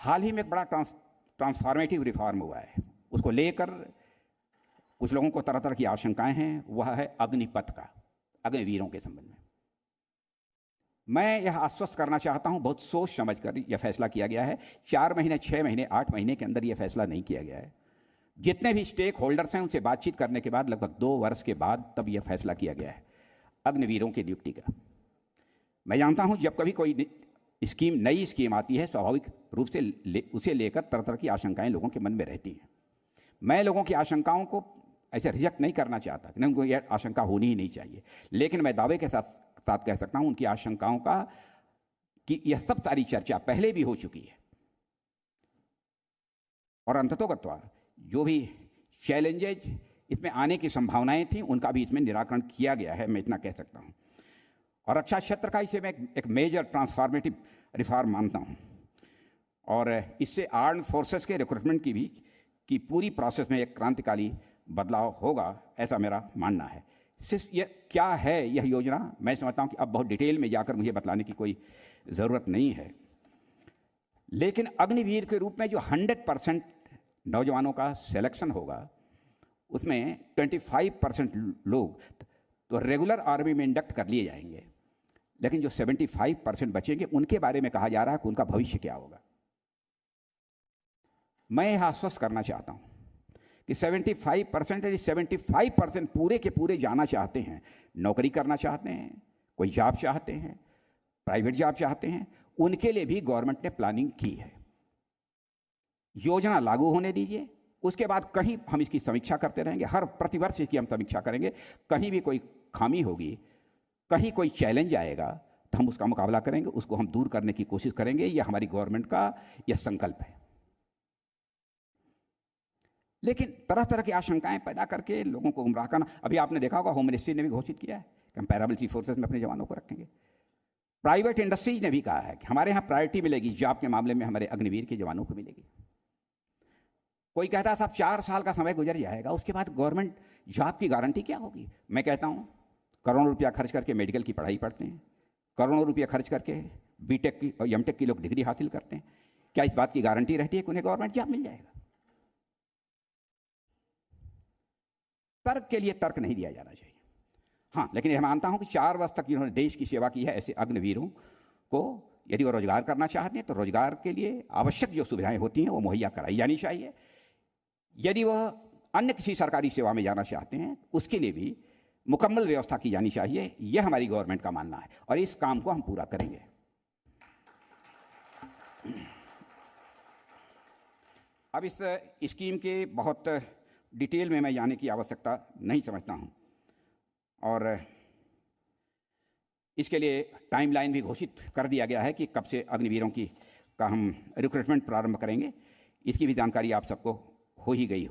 हाल ही में एक बड़ा ट्रांसफॉर्मेटिव रिफॉर्म हुआ है, उसको लेकर कुछ लोगों को तरह तरह की आशंकाएं हैं। वह है अग्निपथ का, अग्निवीरों के संबंध में। मैं यह आश्वस्त करना चाहता हूं, बहुत सोच समझ कर यह फैसला किया गया है। 4 महीने, 6 महीने, 8 महीने के अंदर यह फैसला नहीं किया गया है। जितने भी स्टेक होल्डर्स हैं उनसे बातचीत करने के बाद लगभग 2 वर्ष के बाद तब यह फैसला किया गया है अग्निवीरों की नियुक्ति का। मैं जानता हूं जब कभी कोई स्कीम, नई स्कीम आती है, स्वाभाविक रूप से उसे लेकर तरह तरह की आशंकाएं लोगों के मन में रहती हैं। मैं लोगों की आशंकाओं को ऐसे रिजेक्ट नहीं करना चाहता, नहीं, उनको यह आशंका होनी ही नहीं चाहिए। लेकिन मैं दावे के साथ कह सकता हूं उनकी आशंकाओं का कि यह सब सारी चर्चा पहले भी हो चुकी है और अंततोगत्वा जो भी चैलेंजेज इसमें आने की संभावनाएं थी उनका भी इसमें निराकरण किया गया है, मैं इतना कह सकता हूं। और रक्षा क्षेत्र का इसे मैं एक मेजर ट्रांसफॉर्मेटिव रिफॉर्म मानता हूं और इससे आर्म्ड फोर्सेस के रिक्रूटमेंट की पूरी प्रोसेस में एक क्रांतिकारी बदलाव होगा, ऐसा मेरा मानना है। सिर्फ यह क्या है यह योजना, मैं समझता हूं कि अब बहुत डिटेल में जाकर मुझे बतलाने की कोई ज़रूरत नहीं है। लेकिन अग्निवीर के रूप में जो 100% नौजवानों का सिलेक्शन होगा उसमें 25% लोग तो रेगुलर आर्मी में इंडक्ट कर लिए जाएंगे, लेकिन जो 75% बचेंगे उनके बारे में कहा जा रहा है कि उनका भविष्य क्या होगा। मैं यह आश्वस्त करना चाहता हूं कि 75% पूरे के पूरे जाना चाहते हैं, नौकरी करना चाहते हैं, कोई जॉब चाहते हैं, प्राइवेट जॉब चाहते हैं, उनके लिए भी गवर्नमेंट ने प्लानिंग की है। योजना लागू होने दीजिए, उसके बाद कहीं हम इसकी समीक्षा करते रहेंगे, हर प्रतिवर्ष इसकी हम समीक्षा करेंगे। कहीं भी कोई खामी होगी, कहीं कोई चैलेंज आएगा तो हम उसका मुकाबला करेंगे, उसको हम दूर करने की कोशिश करेंगे। यह हमारी गवर्नमेंट का यह संकल्प है। लेकिन तरह तरह की आशंकाएं पैदा करके लोगों को गुमराह करना, अभी आपने देखा होगा होम मिनिस्ट्री ने भी घोषित किया है कि हम पैरामिलिट्री फोर्सेस में अपने जवानों को रखेंगे। प्राइवेट इंडस्ट्रीज ने भी कहा है कि हमारे यहाँ प्रायोरिटी मिलेगी, जॉब के मामले में हमारे अग्निवीर के जवानों को मिलेगी। कोई कहता है साहब 4 साल का समय गुजर जाएगा, उसके बाद गवर्नमेंट जॉब की गारंटी क्या होगी। मैं कहता हूँ करोड़ों रुपया खर्च करके मेडिकल की पढ़ाई पढ़ते हैं, करोड़ों रुपया खर्च करके बीटेक की और एमटेक की लोग डिग्री हासिल करते हैं। क्या इस बात की गारंटी रहती है कि उन्हें गवर्नमेंट जॉब मिल जाएगा? तर्क के लिए तर्क नहीं दिया जाना चाहिए। हाँ, लेकिन यह मानता हूं कि 4 वर्ष तक जिन्होंने देश की सेवा की है, ऐसे अग्निवीरों को यदि वो रोजगार करना चाहते हैं तो रोजगार के लिए आवश्यक जो सुविधाएं होती हैं वो मुहैया कराई जानी चाहिए। यदि वह अन्य किसी सरकारी सेवा में जाना चाहते हैं उसके लिए भी मुकम्मल व्यवस्था की जानी चाहिए। यह हमारी गवर्नमेंट का मानना है और इस काम को हम पूरा करेंगे। अब इस स्कीम के बहुत डिटेल में मैं जाने की आवश्यकता नहीं समझता हूं और इसके लिए टाइमलाइन भी घोषित कर दिया गया है कि कब से अग्निवीरों का हम रिक्रूटमेंट प्रारंभ करेंगे। इसकी भी जानकारी आप सबको हो ही गई हो।